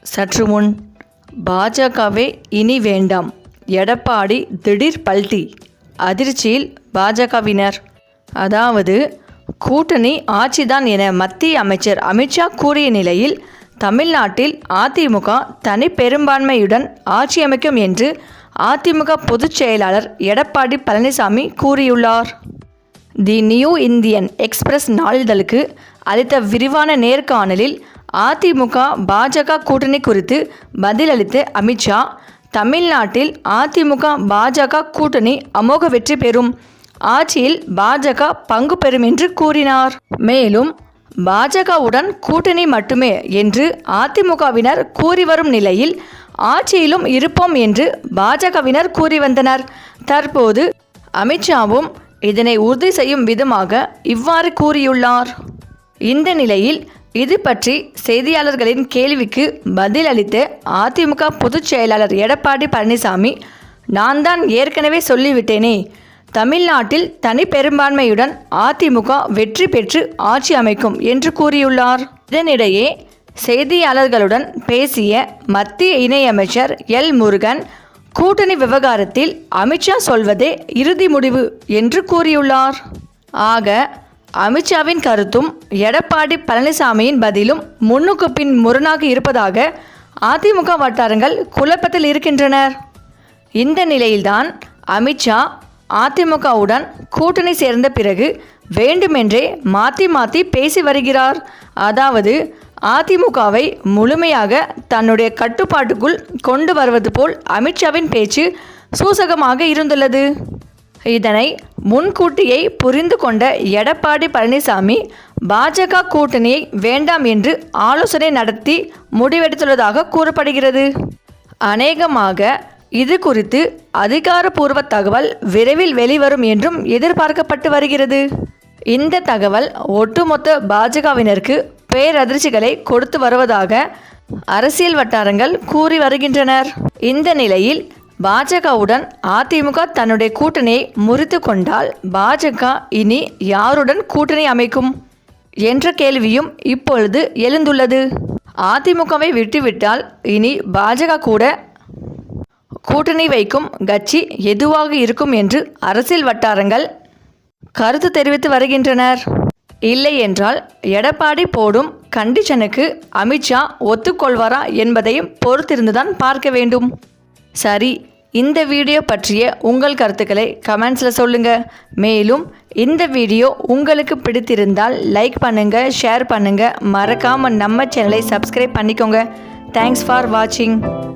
சற்று முன் பாஜகவே இனி வேண்டாம், எடப்பாடி திடீர் பல்டி, அதிர்ச்சியில் பாஜகவினர். அதாவது கூட்டணி ஆட்சிதான் என மத்திய அமைச்சர் அமித்ஷா கூறிய நிலையில் தமிழ்நாட்டில் அதிமுக தனி பெரும்பான்மையுடன் ஆட்சி அமைக்கும் என்று அதிமுக பொதுச் செயலாளர் எடப்பாடி பழனிசாமி கூறியுள்ளார். தி நியூ இந்தியன் எக்ஸ்பிரஸ் நாளிதழுக்கு அளித்த விரிவான நேர்காணலில் அதிமுக பாஜக கூட்டணி குறித்து பதிலளித்த அமித்ஷா, தமிழ்நாட்டில் அதிமுக பாஜக கூட்டணி அமோக வெற்றி பெறும், ஆட்சியில் பாஜக பங்கு பெறும் என்று கூறினார். மேலும் பாஜகவுடன் கூட்டணி மட்டுமே என்று அதிமுகவினர் கூறி வரும் நிலையில் ஆட்சியிலும் இருப்போம் என்று பாஜகவினர் கூறி வந்தனர். தற்போது அமித்ஷாவும் இதனை உறுதி செய்யும் விதமாக இவ்வாறு கூறியுள்ளார். இந்த நிலையில் இது பற்றி செய்தியாளர்களின் கேள்விக்கு பதிலளித்த அதிமுக பொதுச் செயலாளர் எடப்பாடி பழனிசாமி, நான் தான் ஏற்கனவே சொல்லிவிட்டேனே, தமிழ்நாட்டில் தனி பெரும்பான்மையுடன் அதிமுக வெற்றி பெற்று ஆட்சி அமைக்கும் என்று கூறியுள்ளார். இதனிடையே செய்தியாளர்களுடன் பேசிய மத்திய இணையமைச்சர் எல் முருகன், கூட்டணி விவகாரத்தில் அமித்ஷா சொல்வதே இறுதி முடிவு என்று கூறியுள்ளார். ஆக அமித்ஷாவின் கருத்தும் எடப்பாடி பழனிசாமியின் பதிலும் முன்னுக்கு பின் முரணாக இருப்பதாக அதிமுக வட்டாரங்கள் குழப்பத்தில் இருக்கின்றனர். இந்த நிலையில்தான் அமித்ஷா அதிமுகவுடன் கூட்டணி சேர்ந்த பிறகு வேண்டுமென்றே மாற்றி பேசி வருகிறார். அதாவது அதிமுகவை முழுமையாக தன்னுடைய கட்டுப்பாட்டுக்குள் கொண்டு வருவது போல் அமித்ஷாவின் பேச்சு சூசகமாக இருந்துள்ளது. இதனை முன்கூட்டியே புரிந்து கொண்ட எடப்பாடி பழனிசாமி பாஜக கூட்டணியை வேண்டாம் என்று ஆலோசனை நடத்தி முடிவெடுத்துள்ளதாக கூறப்படுகிறது. அநேகமாக இது குறித்து அதிகாரப்பூர்வ தகவல் விரைவில் வெளிவரும் என்றும் எதிர்பார்க்கப்பட்டு வருகிறது. இந்த தகவல் ஒட்டுமொத்த பாஜகவினருக்கு பேரதிர்ச்சிகளை கொடுத்து வருவதாக அரசியல் வட்டாரங்கள் கூறி வருகின்றனர். இந்த நிலையில் பாஜகவுடன் அதிமுக தன்னுடைய கூட்டணியை முறித்து கொண்டால் பாஜக இனி யாருடன் கூட்டணி அமைக்கும் என்ற கேள்வியும் இப்பொழுது எழுந்துள்ளது. அதிமுகவை விட்டுவிட்டால் இனி பாஜக கூட கூட்டணி வைக்கும் கட்சி எதுவாக இருக்கும் என்று அரசியல் வட்டாரங்கள் கருத்து தெரிவித்து வருகின்றனர். இல்லை என்றால் எடப்பாடி போடும் கண்டிஷனுக்கு அமித்ஷா ஒத்துக்கொள்வாரா என்பதையும் பொறுத்திருந்துதான் பார்க்க வேண்டும். சரி, இந்த வீடியோ பற்றிய உங்கள் கருத்துக்களை கமெண்ட்ஸில் சொல்லுங்கள். மேலும் இந்த வீடியோ உங்களுக்கு பிடித்திருந்தால் லைக் பண்ணுங்கள், ஷேர் பண்ணுங்கள், மறக்காமல் நம்ம சேனலை சப்ஸ்கிரைப் பண்ணிக்கோங்க. தேங்க்ஸ் ஃபார் வாட்சிங்.